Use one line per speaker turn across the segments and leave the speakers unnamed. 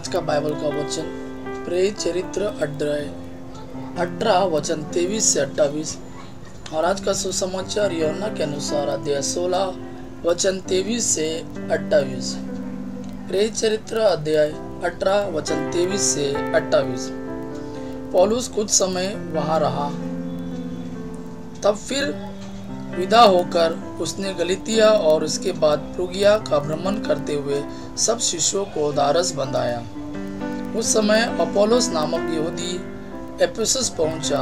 आज का बाइबल का वचन प्रेरित चरित्र अध्याय 18 वचन 23 से 28। और आज का सुसमाचार यूहन्ना के अनुसार अध्याय 16 वचन 23 से 28। प्रेरित चरित्र अध्याय 18 वचन 23 से 28। पौलुस कुछ समय वहां रहा, तब फिर विदा होकर उसने गलीतिया और उसके बाद फ्रूगिया का भ्रमण करते हुए सब शिष्यों को दारस बंधाया। उस समय अपोलोस नामक यहूदी एफेसस पहुंचा।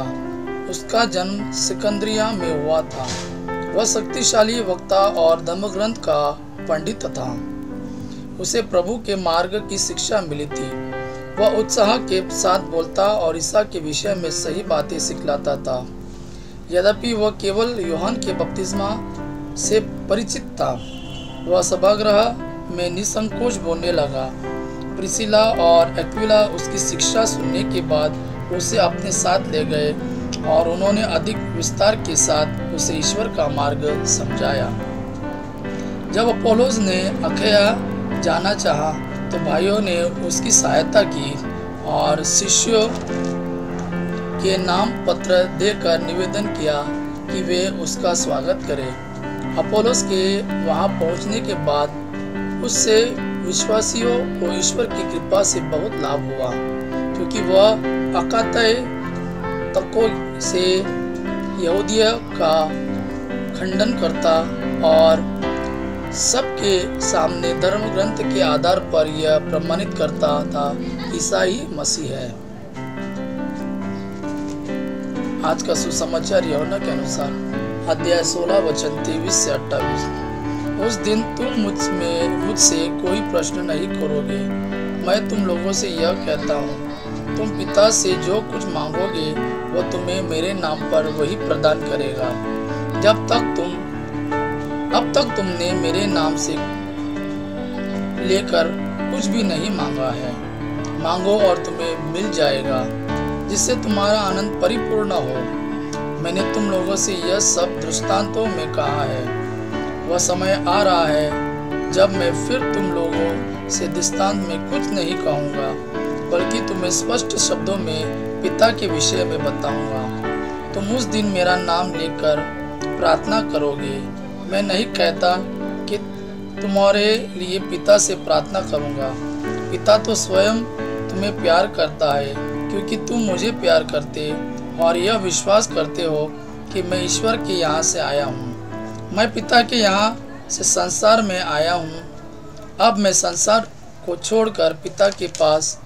उसका जन्म सिकंदरिया में हुआ था। वह शक्तिशाली वक्ता और धर्मग्रंथ का पंडित था। उसे प्रभु के मार्ग की शिक्षा मिली थी। वह उत्साह के साथ बोलता और ईसा के विषय में सही बातें सिखलाता था। यद्यपि वह केवल यूहन्ना के बपतिस्मा से परिचित था। वह सभागृह में निसंकोच बोलने लगा। प्रिसिला और एक्विला उसकी शिक्षा सुनने के बाद उसे अपने साथ ले गए और उन्होंने अधिक विस्तार के साथ उसे ईश्वर का मार्ग समझाया। जब अपोलोस ने अखया जाना चाहा तो भाइयों ने उसकी सहायता की और शिष्यों के नाम पत्र देकर निवेदन किया कि वे उसका स्वागत करें। अपोलोस के वहां पहुंचने के बाद उससे विश्वासियों को ईश्वर की कृपा से बहुत लाभ हुआ, क्योंकि वह अकातय तकों से यहूदिया का खंडन करता और सबके सामने धर्म ग्रंथ के आधार पर यह प्रमाणित करता था कि ईसा ही मसीह है। आज का सुसमाचार यूहन्ना के अनुसार अध्याय 16 वचन 23 से 28। उस दिन तुम मुझसे कोई प्रश्न नहीं करोगे। मैं तुम लोगों से यह कहता हूँ, तुम पिता से जो कुछ मांगोगे वह तुम्हें मेरे नाम पर वही प्रदान करेगा। अब तक तुमने मेरे नाम से लेकर कुछ भी नहीं मांगा है। मांगो और तुम्हें मिल जाएगा, जिससे तुम्हारा आनंद परिपूर्ण हो। मैंने तुम लोगों से यह सब दृष्टांतों में कहा है। वह समय आ रहा है जब मैं फिर तुम लोगों से दृष्टांत में कुछ नहीं कहूँगा, बल्कि तुम्हें स्पष्ट शब्दों में पिता के विषय में बताऊँगा। तुम उस दिन मेरा नाम लेकर प्रार्थना करोगे। मैं नहीं कहता कि तुम्हारे लिए पिता से प्रार्थना करूँगा। पिता तो स्वयं तुम्हें प्यार करता है, क्योंकि तुम मुझे प्यार करते और यह विश्वास करते हो कि मैं ईश्वर के यहाँ से आया हूँ। मैं पिता के यहाँ से संसार में आया हूँ। अब मैं संसार को छोड़कर पिता के पास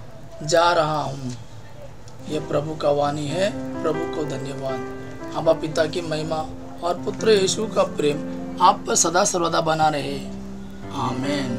जा रहा हूँ। यह प्रभु का वाणी है। प्रभु को धन्यवाद। अब्बा पिता की महिमा और पुत्र यीशु का प्रेम आप पर सदा सर्वदा बना रहे। आमीन।